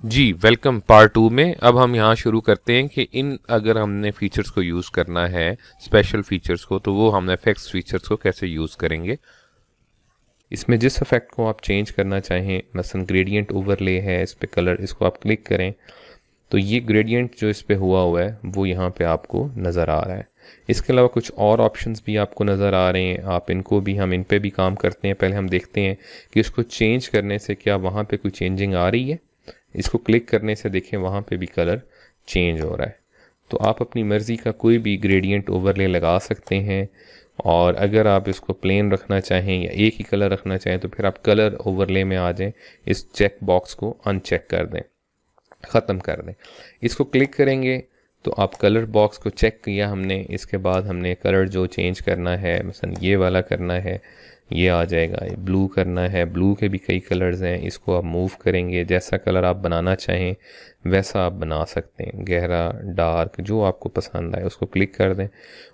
जी, welcome part 2 में। अब हम यहाँ शुरू करते हैं कि अगर हमने फीचर्स को यूज़ करना है, स्पेशल फीचर्स को, तो वो हम इफेक्ट्स फीचर्स को कैसे यूज़ करेंगे। इसमें जिस इफेक्ट को आप चेंज करना चाहें, मसलन ग्रेडियंट ओवरले है, इस पे कलर, इसको आप क्लिक करें तो ये ग्रेडियंट जो इस पे हुआ है वो यहाँ पे आपको नज़र आ रहा है। इसके अलावा कुछ और ऑप्शंस भी आपको नज़र आ रहे हैं, आप इनको भी, हम इन पे भी काम करते हैं। पहले हम देखते हैं कि इसको चेंज करने से क्या वहाँ पे कोई चेंजिंग आ रही है। इसको क्लिक करने से देखें वहाँ पे भी कलर चेंज हो रहा है। तो आप अपनी मर्ज़ी का कोई भी ग्रेडियंट ओवरले लगा सकते हैं, और अगर आप इसको प्लेन रखना चाहें या एक ही कलर रखना चाहें तो फिर आप कलर ओवरले में आ जाएं, इस चेक बॉक्स को अनचेक कर दें, ख़त्म कर दें। इसको क्लिक करेंगे तो आप कलर बॉक्स को चेक किया हमने, इसके बाद हमने कलर जो चेंज करना है, मसलन ये वाला करना है, ये आ जाएगा। ब्लू करना है, ब्लू के भी कई कलर्स हैं, इसको आप मूव करेंगे, जैसा कलर आप बनाना चाहें वैसा आप बना सकते हैं, गहरा, डार्क, जो आपको पसंद आए उसको क्लिक कर दें,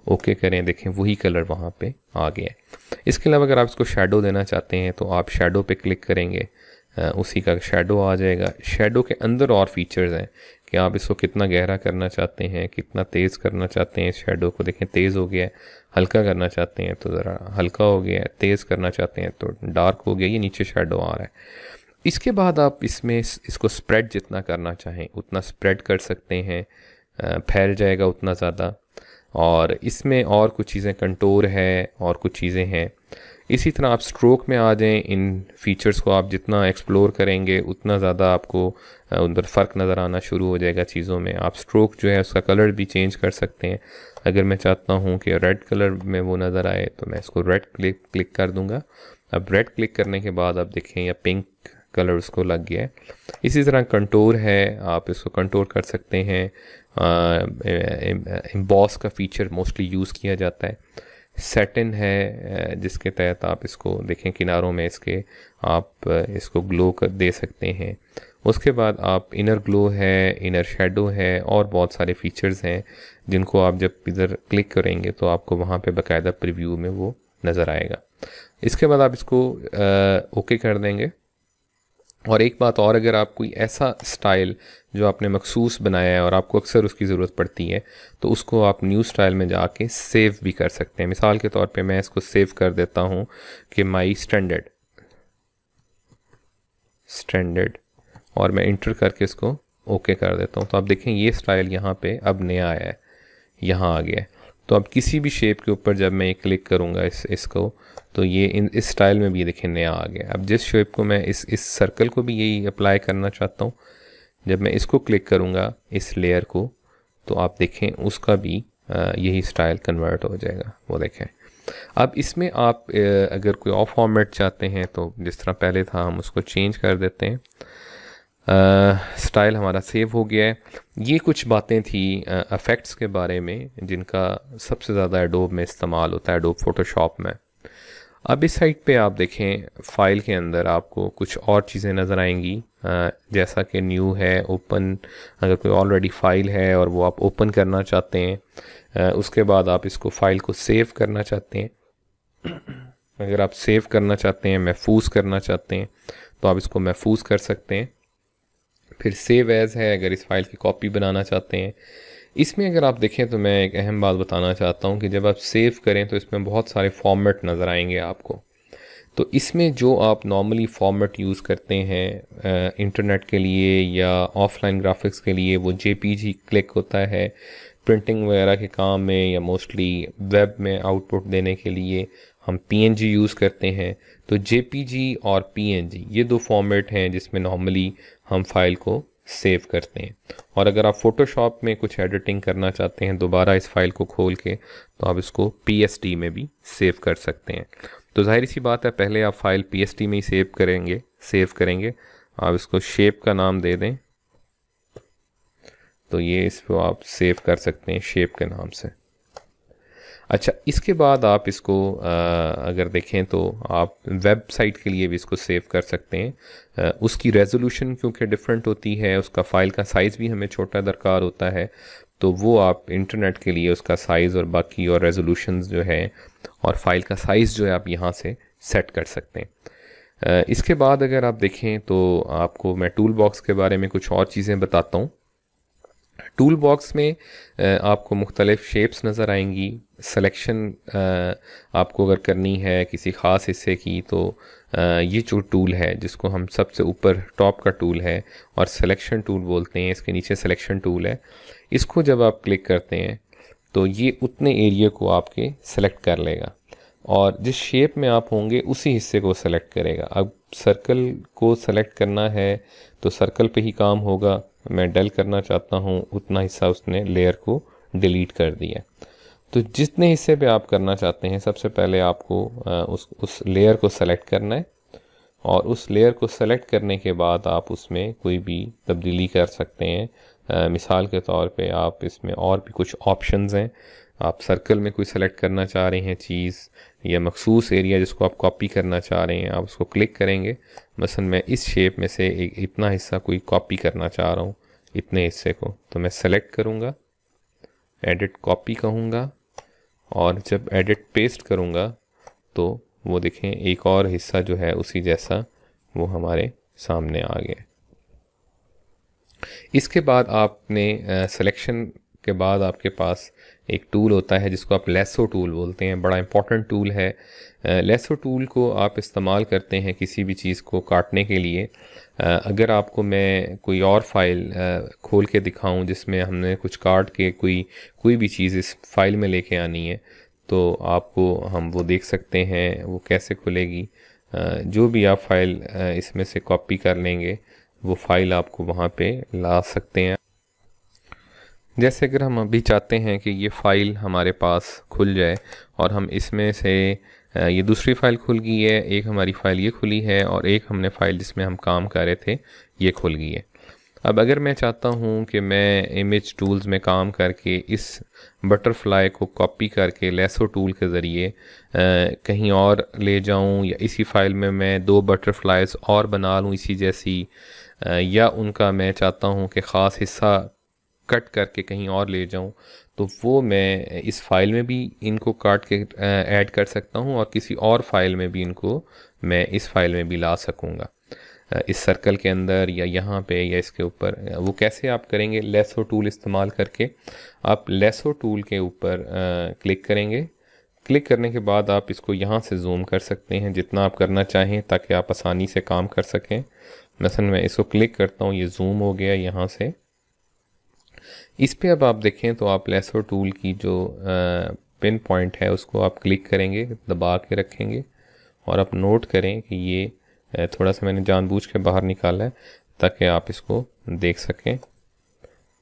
ओके करें, देखें वही कलर वहाँ पे आ गया है। इसके अलावा अगर आप इसको शेडो देना चाहते हैं तो आप शेडो पे क्लिक करेंगे, उसी का शेडो आ जाएगा। शेडो के अंदर और फीचर्स हैं कि आप इसको कितना गहरा करना चाहते हैं, कितना तेज़ करना चाहते हैं। शेडो को देखें तेज़ हो गया है, हल्का करना चाहते हैं तो ज़रा हल्का हो गया है, तेज़ करना चाहते हैं तो डार्क हो गया, ये नीचे शेडो आ रहा है। इसके बाद आप इसमें इसको स्प्रेड जितना करना चाहें उतना स्प्रेड कर सकते हैं, फैल जाएगा उतना ज़्यादा। और इसमें और कुछ चीज़ें, कंटोर है और कुछ चीज़ें हैं। इसी तरह आप स्ट्रोक में आ जाएं, इन फीचर्स को आप जितना एक्सप्लोर करेंगे उतना ज़्यादा आपको उधर फ़र्क नज़र आना शुरू हो जाएगा चीज़ों में। आप स्ट्रोक जो है उसका कलर भी चेंज कर सकते हैं। अगर मैं चाहता हूँ कि रेड कलर में वो नज़र आए तो मैं इसको रेड क्लिक कर दूँगा। अब रेड क्लिक करने के बाद आप देखें या पिंक कलर उसको लग गया है। इसी तरह कंटोर है, आप इसको कंटोर कर सकते हैं। एम्बॉस का फीचर मोस्टली यूज़ किया जाता है। सेटिन है जिसके तहत आप इसको देखें किनारों में इसके आप इसको ग्लो कर दे सकते हैं। उसके बाद आप इनर ग्लो है, इनर शेडो है, और बहुत सारे फीचर्स हैं जिनको आप जब इधर क्लिक करेंगे तो आपको वहाँ पे बाकायदा प्रीव्यू में वो नज़र आएगा। इसके बाद आप इसको ओके कर देंगे। और एक बात और, अगर आप कोई ऐसा स्टाइल जो आपने मखसूस बनाया है और आपको अक्सर उसकी ज़रूरत पड़ती है तो उसको आप न्यू स्टाइल में जाके सेव भी कर सकते हैं। मिसाल के तौर पे मैं इसको सेव कर देता हूँ कि माई स्टैंडर्ड, और मैं इंटर करके इसको ओके कर देता हूँ। तो आप देखें ये स्टाइल यहाँ पे अब नया आया है, यहाँ आ गया है। तो अब किसी भी शेप के ऊपर जब मैं क्लिक करूँगा इसको तो ये इस स्टाइल में भी देखें नया आ गया। अब जिस शेप को मैं इस सर्कल को भी यही अप्लाई करना चाहता हूँ, जब मैं इसको क्लिक करूँगा इस लेयर को तो आप देखें उसका भी यही स्टाइल कन्वर्ट हो जाएगा, वो देखें। अब इसमें आप अगर कोई और फॉर्मेट चाहते हैं तो जिस तरह पहले था हम उसको चेंज कर देते हैं। स्टाइल हमारा सेव हो गया है। ये कुछ बातें थी इफ़ेक्ट्स के बारे में जिनका सबसे ज़्यादा एडोब में इस्तेमाल होता है, एडोब फोटोशॉप में। अब इस साइड पे आप देखें फ़ाइल के अंदर आपको कुछ और चीज़ें नज़र आएंगी, जैसा कि न्यू है, ओपन। अगर कोई ऑलरेडी फ़ाइल है और वो आप ओपन करना चाहते हैं, उसके बाद आप इसको फ़ाइल को सेव करना चाहते हैं। अगर आप सेव करना चाहते हैं, महफूज करना चाहते हैं तो आप इसको महफूज कर सकते हैं। फिर सेव एज़ है अगर इस फाइल की कॉपी बनाना चाहते हैं। इसमें अगर आप देखें तो मैं एक अहम बात बताना चाहता हूँ कि जब आप सेव करें तो इसमें बहुत सारे फॉर्मेट नज़र आएंगे आपको। तो इसमें जो आप नॉर्मली फॉर्मेट यूज़ करते हैं इंटरनेट के लिए या ऑफलाइन ग्राफिक्स के लिए, वो जेपीजी क्लिक होता है प्रिंटिंग वगैरह के काम में, या मोस्टली वेब में आउटपुट देने के लिए हम पीएनजी यूज़ करते हैं। तो जेपीजी और पीएनजी ये दो फॉर्मेट हैं जिसमें नॉर्मली हम फाइल को सेव करते हैं। और अगर आप फोटोशॉप में कुछ एडिटिंग करना चाहते हैं दोबारा इस फाइल को खोल के तो आप इसको पीएसडी में भी सेव कर सकते हैं। तो जाहिर सी बात है पहले आप फाइल पीएसडी में ही सेव करेंगे। आप इसको शेप का नाम दे दें तो ये इसको आप सेव कर सकते हैं शेप के नाम से। अच्छा, इसके बाद आप इसको अगर देखें तो आप वेबसाइट के लिए भी इसको सेव कर सकते हैं। उसकी रेजोल्यूशन क्योंकि डिफरेंट होती है, उसका फ़ाइल का साइज़ भी हमें छोटा दरकार होता है, तो वो आप इंटरनेट के लिए उसका साइज़ और बाकी और रेजोल्यूशंस जो है और फाइल का साइज़ जो है आप यहाँ से सेट कर सकते हैं। इसके बाद अगर आप देखें तो आपको मैं टूल बॉक्स के बारे में कुछ और चीज़ें बताता हूँ। टूल बॉक्स में आपको मुख्तलिफ़ शेप्स नज़र आएंगी। सिलेक्शन आपको अगर करनी है किसी ख़ास हिस्से की तो ये जो टूल है जिसको हम सबसे ऊपर टॉप का टूल है और सिलेक्शन टूल बोलते हैं, इसके नीचे सिलेक्शन टूल है, इसको जब आप क्लिक करते हैं तो ये उतने एरिया को आपके सेलेक्ट कर लेगा और जिस शेप में आप होंगे उसी हिस्से को सेलेक्ट करेगा। अब सर्कल को सेलेक्ट करना है तो सर्कल पे ही काम होगा। मैं डल करना चाहता हूँ उतना हिस्सा उसने लेयर को डिलीट कर दिया। तो जितने हिस्से पे आप करना चाहते हैं सबसे पहले आपको उस लेयर को सेलेक्ट करना है और उस लेयर को सेलेक्ट करने के बाद आप उसमें कोई भी तब्दीली कर सकते हैं। मिसाल के तौर पे आप इसमें और भी कुछ ऑप्शंस हैं। आप सर्कल में कोई सेलेक्ट करना चाह रहे हैं चीज़ या मखसूस एरिया जिसको आप कॉपी करना चाह रहे हैं, आप उसको क्लिक करेंगे। मसलन मैं इस शेप में से इतना हिस्सा कोई कॉपी करना चाह रहा हूँ, इतने हिस्से को, तो मैं सेलेक्ट करूँगा, एडिट कॉपी कहूँगा और जब एडिट पेस्ट करूँगा तो वो देखें एक और हिस्सा जो है उसी जैसा वो हमारे सामने आ गया। इसके बाद आपने सिलेक्शन के बाद आपके पास एक टूल होता है जिसको आप लेसो टूल बोलते हैं। बड़ा इंपॉर्टेंट टूल है। लेसो टूल को आप इस्तेमाल करते हैं किसी भी चीज़ को काटने के लिए। अगर आपको मैं कोई और फाइल खोल के दिखाऊं जिसमें हमने कुछ काट के कोई भी चीज़ इस फाइल में लेके आनी है तो आपको हम वो देख सकते हैं वो कैसे खुलेगी। जो भी आप फाइल इसमें से कॉपी कर लेंगे वो फाइल आपको वहाँ पे ला सकते हैं। जैसे अगर हम अभी चाहते हैं कि ये फ़ाइल हमारे पास खुल जाए और हम इसमें से ये दूसरी फ़ाइल खुल गई है, एक हमारी फ़ाइल ये खुली है और एक हमने फ़ाइल जिसमें हम काम कर रहे थे ये खुल गई है। अब अगर मैं चाहता हूँ कि मैं इमेज टूल्स में काम करके इस बटरफ्लाई को कॉपी करके लेसो टूल के ज़रिए कहीं और ले जाऊँ या इसी फ़ाइल में मैं 2 बटरफ्लाइज और बना लूँ इसी जैसी, या उनका मैं चाहता हूँ कि ख़ास हिस्सा कट करके कहीं और ले जाऊं, तो वो मैं इस फाइल में भी इनको काट के ऐड कर सकता हूं और किसी और फाइल में भी इनको मैं इस फाइल में भी ला सकूंगा, इस सर्कल के अंदर या यहाँ पे या इसके ऊपर। वो कैसे आप करेंगे? लेसो टूल इस्तेमाल करके आप लेसो टूल के ऊपर क्लिक करेंगे। क्लिक करने के बाद आप इसको यहाँ से जूम कर सकते हैं जितना आप करना चाहें ताकि आप आसानी से काम कर सकें। मसलन मैं इसको क्लिक करता हूँ, ये जूम हो गया यहाँ से। इस पे अब आप देखें तो आप लेसो टूल की जो पिन पॉइंट है उसको आप क्लिक करेंगे, दबा के रखेंगे और आप नोट करें कि ये थोड़ा सा मैंने जानबूझ के बाहर निकाला है ताकि आप इसको देख सकें।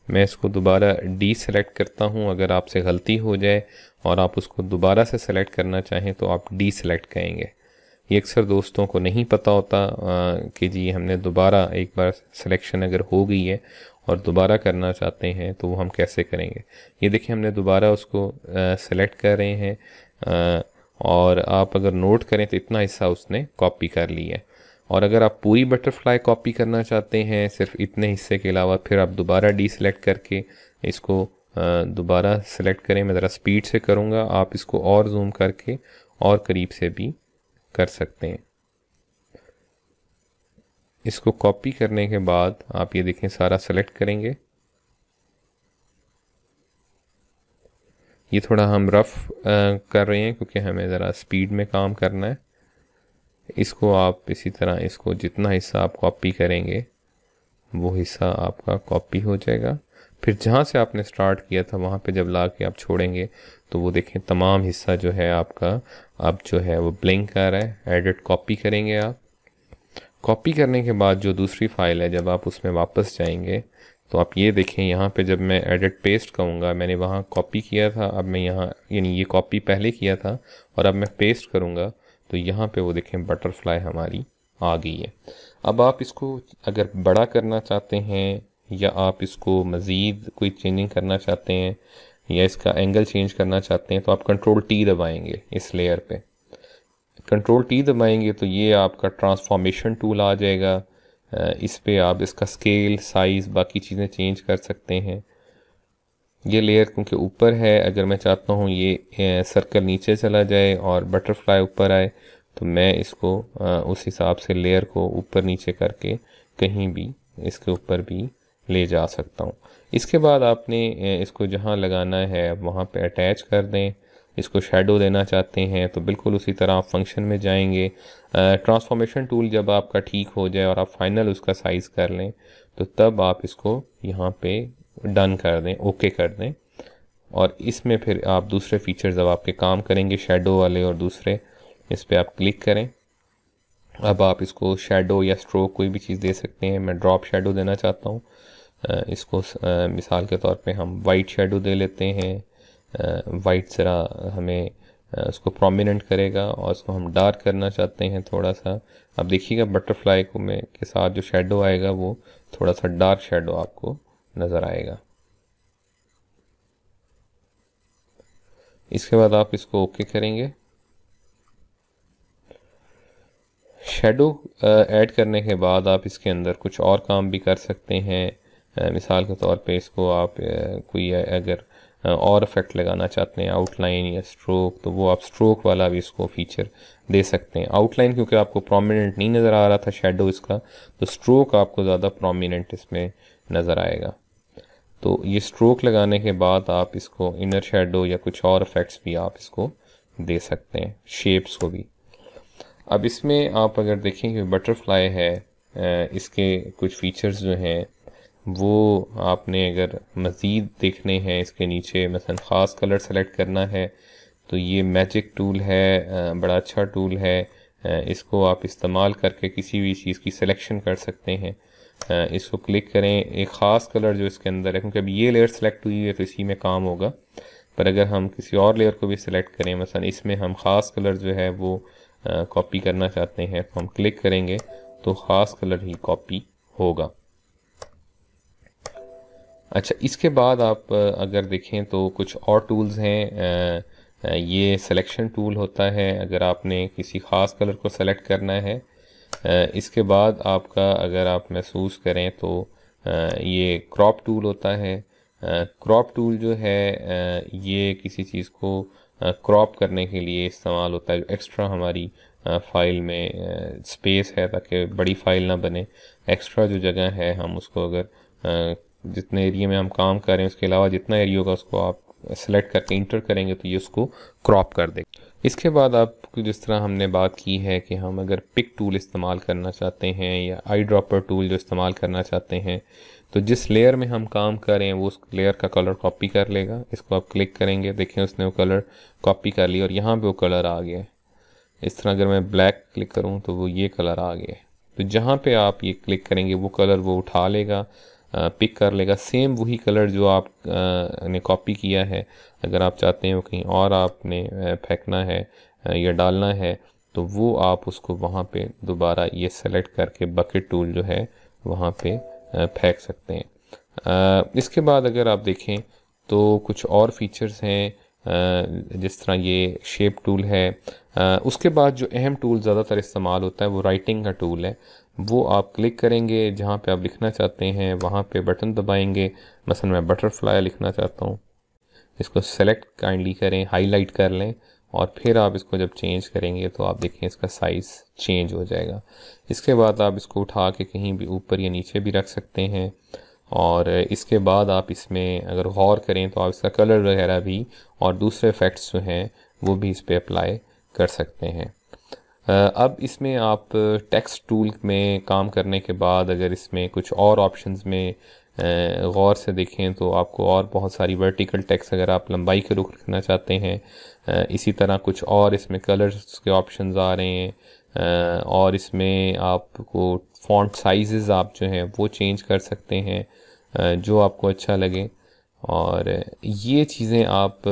मैं इसको दोबारा डी सेलेक्ट करता हूं। अगर आपसे गलती हो जाए और आप उसको दोबारा से सेलेक्ट करना चाहें तो आप डी सेलेक्ट कहेंगे। ये अक्सर दोस्तों को नहीं पता होता कि जी हमने दोबारा एक बार सिलेक्शन अगर हो गई है और दोबारा करना चाहते हैं तो वो हम कैसे करेंगे। ये देखिए हमने दोबारा उसको सेलेक्ट कर रहे हैं और आप अगर नोट करें तो इतना हिस्सा उसने कॉपी कर लिया है। और अगर आप पूरी बटरफ्लाई कॉपी करना चाहते हैं सिर्फ इतने हिस्से के अलावा, फिर आप दोबारा डी सेलेक्ट करके इसको दोबारा सेलेक्ट करें। मैं ज़रा स्पीड से करूँगा, आप इसको और जूम करके और करीब से भी कर सकते हैं। इसको कॉपी करने के बाद आप ये देखें सारा सेलेक्ट करेंगे। ये थोड़ा हम रफ कर रहे हैं क्योंकि हमें ज़रा स्पीड में काम करना है। इसको आप इसी तरह इसको जितना हिस्सा आप कॉपी करेंगे वो हिस्सा आपका कॉपी हो जाएगा। फिर जहाँ से आपने स्टार्ट किया था वहाँ पे जब ला के आप छोड़ेंगे तो वो देखें तमाम हिस्सा जो है आपका अब जो है वो ब्लिंक कर रहा है। एडिट कॉपी करेंगे आप। कॉपी करने के बाद जो दूसरी फाइल है जब आप उसमें वापस जाएंगे तो आप ये देखें यहाँ पे जब मैं एडिट पेस्ट कहूँगा, मैंने वहाँ कॉपी किया था, अब मैं यहाँ यानी ये कॉपी पहले किया था और अब मैं पेस्ट करूँगा तो यहाँ पे वो देखें बटरफ्लाई हमारी आ गई है। अब आप इसको अगर बड़ा करना चाहते हैं या आप इसको मज़ीद कोई चेंजिंग करना चाहते हैं या इसका एंगल चेंज करना चाहते हैं तो आप कंट्रोल टी दबाएंगे। इस लेयर पे कंट्रोल टी दबाएंगे तो ये आपका ट्रांसफॉर्मेशन टूल आ जाएगा। इस पे आप इसका स्केल, साइज़, बाकी चीज़ें चेंज कर सकते हैं। ये लेयर क्योंकि ऊपर है, अगर मैं चाहता हूँ ये सर्कल नीचे चला जाए और बटरफ्लाई ऊपर आए तो मैं इसको उस हिसाब से लेयर को ऊपर नीचे करके कहीं भी इसके ऊपर भी ले जा सकता हूँ। इसके बाद आपने इसको जहाँ लगाना है वहाँ पे अटैच कर दें। इसको शेडो देना चाहते हैं तो बिल्कुल उसी तरह आप फंक्शन में जाएंगे। ट्रांसफॉर्मेशन टूल जब आपका ठीक हो जाए और आप फाइनल उसका साइज़ कर लें तो तब आप इसको यहाँ पे डन कर दें, ओके कर दें। और इसमें फिर आप दूसरे फीचर्स जब आपके काम करेंगे शेडो वाले और दूसरे, इस पर आप क्लिक करें। अब आप इसको शेडो या स्ट्रोक कोई भी चीज़ दे सकते हैं। मैं ड्रॉप शेडो देना चाहता हूँ। इसको मिसाल के तौर पे हम वाइट शेडो दे लेते हैं। वाइट ज़रा हमें उसको प्रोमिनेंट करेगा और उसको हम डार्क करना चाहते हैं थोड़ा सा। अब देखिएगा बटरफ्लाई को में के साथ जो शेडो आएगा वो थोड़ा सा डार्क शेडो आपको नज़र आएगा। इसके बाद आप इसको ओके करेंगे। शेडो ऐड करने के बाद आप इसके अंदर कुछ और काम भी कर सकते हैं। मिसाल के तौर पे इसको आप कोई अगर और इफेक्ट लगाना चाहते हैं आउटलाइन या स्ट्रोक, तो वो आप स्ट्रोक वाला भी इसको फीचर दे सकते हैं। आउटलाइन क्योंकि आपको प्रोमिनेंट नहीं नज़र आ रहा था शेडो इसका, तो स्ट्रोक आपको ज़्यादा प्रोमिनेंट इसमें नज़र आएगा। तो ये स्ट्रोक लगाने के बाद आप इसको इनर शेडो या कुछ और इफेक्ट्स भी आप इसको दे सकते हैं, शेप्स को भी। अब इसमें आप अगर देखें कि बटरफ्लाई है, इसके कुछ फीचर्स जो हैं वो आपने अगर मज़ीद देखने हैं इसके नीचे, मसलन ख़ास कलर सेलेक्ट करना है तो ये मैजिक टूल है, बड़ा अच्छा टूल है। इसको आप इस्तेमाल करके किसी भी चीज़ की सिलेक्शन कर सकते हैं। इसको क्लिक करें, एक ख़ास कलर जो इसके अंदर है, क्योंकि अब ये लेयर सेलेक्ट हुई है तो इसी में काम होगा। पर अगर हम किसी और लेयर को भी सिलेक्ट करें, मसलन इसमें हम ख़ास कलर जो है वो कॉपी करना चाहते हैं, तो हम क्लिक करेंगे तो ख़ास कलर ही कॉपी होगा। अच्छा, इसके बाद आप अगर देखें तो कुछ और टूल्स हैं। ये सिलेक्शन टूल होता है अगर आपने किसी ख़ास कलर को सेलेक्ट करना है। इसके बाद आपका अगर आप महसूस करें तो ये क्रॉप टूल होता है। क्रॉप टूल जो है ये किसी चीज़ को क्रॉप करने के लिए इस्तेमाल होता है। एक्स्ट्रा हमारी फ़ाइल में स्पेस है ताकि बड़ी फ़ाइल ना बने, एक्स्ट्रा जो जगह है हम उसको अगर जितने एरिया में हम काम कर रहे हैं उसके अलावा जितना एरिया होगा उसको आप सेलेक्ट करके इंटर करेंगे तो ये उसको क्रॉप कर देगा। इसके बाद आपको जिस तरह हमने बात की है कि हम अगर पिक टूल इस्तेमाल करना चाहते हैं या आई ड्रॉपर टूल जो इस्तेमाल करना चाहते हैं, तो जिस लेयर में हम काम कर रहे हैं वो उस लेयर का कलर कॉपी कर लेगा। इसको आप क्लिक करेंगे, देखें उसने वो कलर कॉपी कर लिया और यहाँ पे वो कलर आ गया है। इस तरह अगर मैं ब्लैक क्लिक करूँ तो वो ये कलर आ गया है। तो जहाँ पे आप ये क्लिक करेंगे वो कलर वो उठा लेगा, पिक कर लेगा। सेम वही कलर जो आप ने कॉपी किया है, अगर आप चाहते हैं वो कहीं और आपने फेंकना है या डालना है तो वो आप उसको वहाँ पे दोबारा ये सेलेक्ट करके बकेट टूल जो है वहाँ पे फेंक सकते हैं। इसके बाद अगर आप देखें तो कुछ और फीचर्स हैं, जिस तरह ये शेप टूल है। उसके बाद जो अहम टूल ज़्यादातर इस्तेमाल होता है वो राइटिंग का टूल है। वो आप क्लिक करेंगे, जहाँ पे आप लिखना चाहते हैं वहाँ पे बटन दबाएंगे। मसलन मैं बटरफ्लाई लिखना चाहता हूँ, इसको सेलेक्ट काइंडली करें, हाईलाइट कर लें और फिर आप इसको जब चेंज करेंगे तो आप देखें इसका साइज़ चेंज हो जाएगा। इसके बाद आप इसको उठा के कहीं भी ऊपर या नीचे भी रख सकते हैं। और इसके बाद आप इसमें अगर गौर करें तो आप इसका कलर वगैरह भी और दूसरे इफ़ेक्ट्स जो हैं वो भी इस पर अप्लाई कर सकते हैं। अब इसमें आप टेक्स्ट टूल में काम करने के बाद अगर इसमें कुछ और ऑप्शंस में गौर से देखें तो आपको और बहुत सारी वर्टिकल टेक्स्ट अगर आप लंबाई के रुख रखना चाहते हैं, इसी तरह कुछ और इसमें कलर्स के ऑप्शंस आ रहे हैं। और इसमें आपको फ़ॉन्ट साइज़ आप जो हैं वो चेंज कर सकते हैं जो आपको अच्छा लगे। और ये चीज़ें आप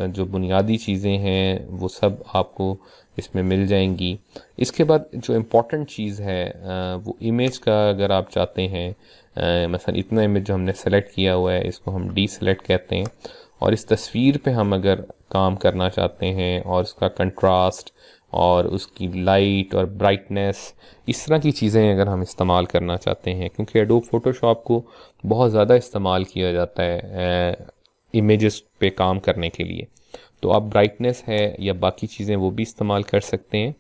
जो बुनियादी चीज़ें हैं वो सब आपको इसमें मिल जाएंगी। इसके बाद जो इम्पोर्टेंट चीज़ है वो इमेज का अगर आप चाहते हैं, मसलन इतना इमेज जो हमने सेलेक्ट किया हुआ है इसको हम डी सेलेक्ट कहते हैं, और इस तस्वीर पे हम अगर काम करना चाहते हैं और उसका कंट्रास्ट और उसकी लाइट और ब्राइटनेस, इस तरह की चीज़ें अगर हम इस्तेमाल करना चाहते हैं, क्योंकि एडोब फोटोशॉप को बहुत ज़्यादा इस्तेमाल किया जाता है इमेजेस पे काम करने के लिए, तो आप ब्राइटनेस है या बाकी चीज़ें वो भी इस्तेमाल कर सकते हैं।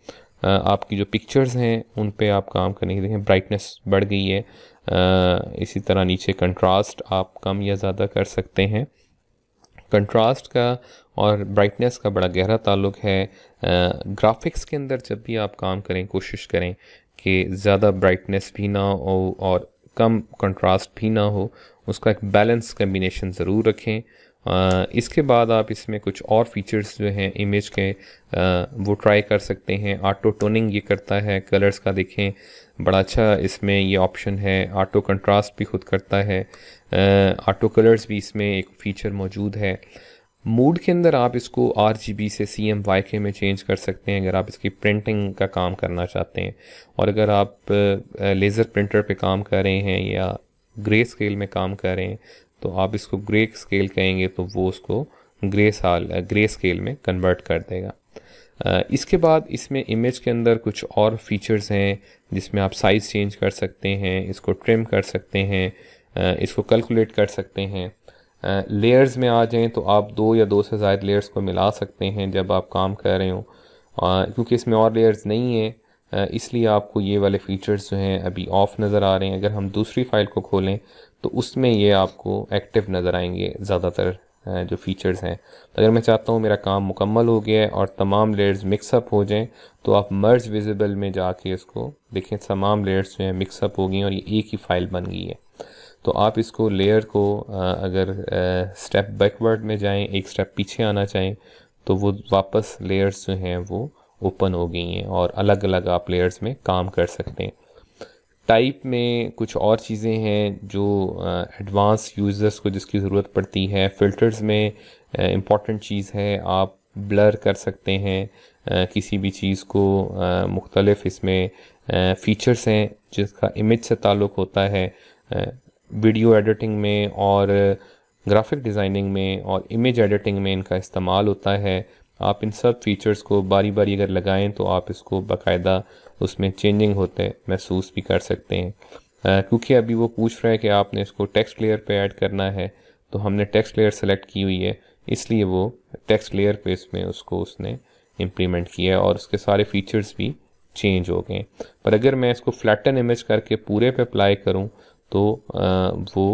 आपकी जो पिक्चर्स हैं उन पे आप काम करने की देखें ब्राइटनेस बढ़ गई है। इसी तरह नीचे कंट्रास्ट आप कम या ज़्यादा कर सकते हैं। कंट्रास्ट का और ब्राइटनेस का बड़ा गहरा ताल्लुक है। ग्राफिक्स के अंदर जब भी आप काम करें कोशिश करें कि ज़्यादा ब्राइटनेस भी ना हो और कम कंट्रास्ट भी ना हो, उसका एक बैलेंस कम्बिनेशन ज़रूर रखें। इसके बाद आप इसमें कुछ और फीचर्स जो हैं इमेज के वो ट्राई कर सकते हैं। ऑटो टोनिंग ये करता है कलर्स का, देखें बड़ा अच्छा इसमें ये ऑप्शन है। ऑटो कंट्रास्ट भी खुद करता है, ऑटो कलर्स भी इसमें एक फ़ीचर मौजूद है। मूड के अंदर आप इसको RGB से CMYK में चेंज कर सकते हैं अगर आप इसकी प्रिंटिंग का काम करना चाहते हैं। और अगर आप लेज़र प्रिंटर पे काम कर रहे हैं या ग्रे स्केल में काम कर रहे हैं तो आप इसको ग्रे स्केल कहेंगे तो वो उसको ग्रे स्केल में कन्वर्ट कर देगा। इसके बाद इसमें इमेज के अंदर कुछ और फीचर्स हैं जिसमें आप साइज़ चेंज कर सकते हैं, इसको ट्रिम कर सकते हैं, इसको कैलकुलेट कर सकते हैं। लेयर्स में आ जाएं तो आप 2 या 2 से ज़्यादा लेयर्स को मिला सकते हैं जब आप काम कर रहे हो। क्योंकि इसमें और लेयर्स नहीं है इसलिए आपको ये वाले फीचर्स जो हैं अभी ऑफ नज़र आ रहे हैं। अगर हम दूसरी फ़ाइल को खोलें तो उसमें ये आपको एक्टिव नज़र आएंगे ज़्यादातर जो फीचर्स हैं। तो अगर मैं चाहता हूँ मेरा काम मुकम्मल हो गया है और तमाम लेयर्स मिक्सअप हो जाएं तो आप मर्ज विजिबल में जाके इसको देखें, तमाम लेयर्स जो हैं मिक्सअप हो गई और ये एक ही फ़ाइल बन गई है। तो आप इसको लेयर को अगर स्टेप बैकवर्ड में जाएं, एक स्टेप पीछे आना चाहें तो वो वापस लेयर्स जो हैं वो ओपन हो गई हैं और अलग अलग आप लेयर्स में काम कर सकते हैं। टाइप में कुछ और चीज़ें हैं जो एडवांस यूज़र्स को जिसकी ज़रूरत पड़ती है। फ़िल्टर्स में इम्पॉर्टेंट चीज़ है, आप ब्लर कर सकते हैं किसी भी चीज़ को। मुख्तलिफ इसमें फ़ीचर्स हैं जिसका इमेज से ताल्लुक़ होता है। वीडियो एडिटिंग में और ग्राफिक डिज़ाइनिंग में और इमेज एडिटिंग में इनका इस्तेमाल होता है। आप इन सब फीचर्स को बारी बारी अगर लगाएं तो आप इसको बाकायदा उसमें चेंजिंग होते महसूस भी कर सकते हैं। क्योंकि अभी वो पूछ रहा है कि आपने इसको टेक्स्ट लेयर पे ऐड करना है तो हमने टेक्स्ट लेयर सेलेक्ट की हुई है, इसलिए वो टेक्स्ट लेयर पे इसमें उसने इम्प्लीमेंट किया है और उसके सारे फीचर्स भी चेंज हो गए। पर अगर मैं इसको फ्लैटन इमेज करके पूरे पे अप्लाई करूँ तो वो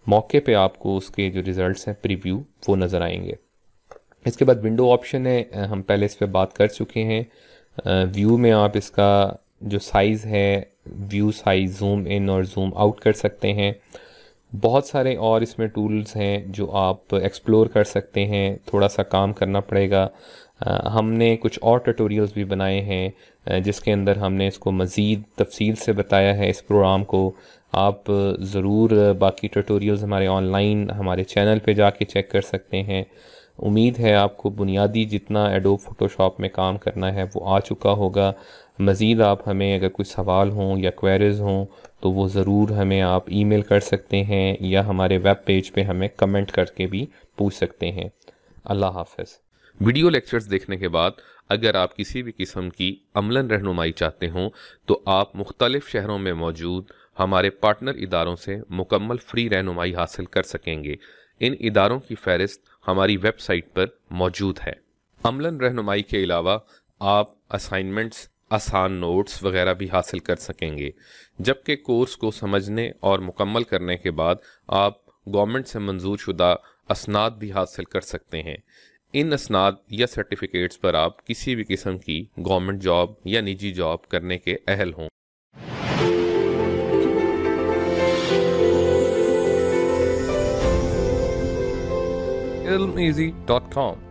मौके पे आपको उसके जो रिज़ल्ट्स हैं प्रीव्यू वो नज़र आएंगे। इसके बाद विंडो ऑप्शन है, हम पहले इस पर बात कर चुके हैं। व्यू में आप इसका जो साइज़ है, व्यू साइज़, जूम इन और जूम आउट कर सकते हैं। बहुत सारे और इसमें टूल्स हैं जो आप एक्सप्लोर कर सकते हैं, थोड़ा सा काम करना पड़ेगा। हमने कुछ और ट्यूटोरियल्स भी बनाए हैं जिसके अंदर हमने इसको मज़ीद तफसील से बताया है इस प्रोग्राम को। आप ज़रूर बाकी ट्यूटोरियल्स हमारे ऑनलाइन हमारे चैनल पे जाके चेक कर सकते हैं। उम्मीद है आपको बुनियादी जितना एडोब फ़ोटोशॉप में काम करना है वो आ चुका होगा। मज़ीद आप हमें अगर कोई सवाल हों या क्वेरीज़ हों तो वो ज़रूर हमें आप ईमेल कर सकते हैं या हमारे वेब पेज पे हमें कमेंट करके भी पूछ सकते हैं। अल्लाह हाफ़िज़। वीडियो लेक्चर्स देखने के बाद अगर आप किसी भी किस्म की अमलन रहनुमाई चाहते हों तो आप मुख्तलिफ शहरों में मौजूद हमारे पार्टनर इदारों से मुकम्मल फ्री रहनुमाई हासिल कर सकेंगे। इन इदारों की फ़हरिस्त हमारी वेबसाइट पर मौजूद है। अमलन रहनुमाई के अलावा आप असाइनमेंट्स, आसान नोट्स वगैरह भी हासिल कर सकेंगे, जबकि कोर्स को समझने और मुकम्मल करने के बाद आप गवर्नमेंट से मंजूर शुदा असनाद भी हासिल कर सकते हैं। इन असनाद या सर्टिफिकेट्स पर आप किसी भी किस्म की गवर्नमेंट जॉब या निजी जॉब करने के अहल हों। ilmeasy.com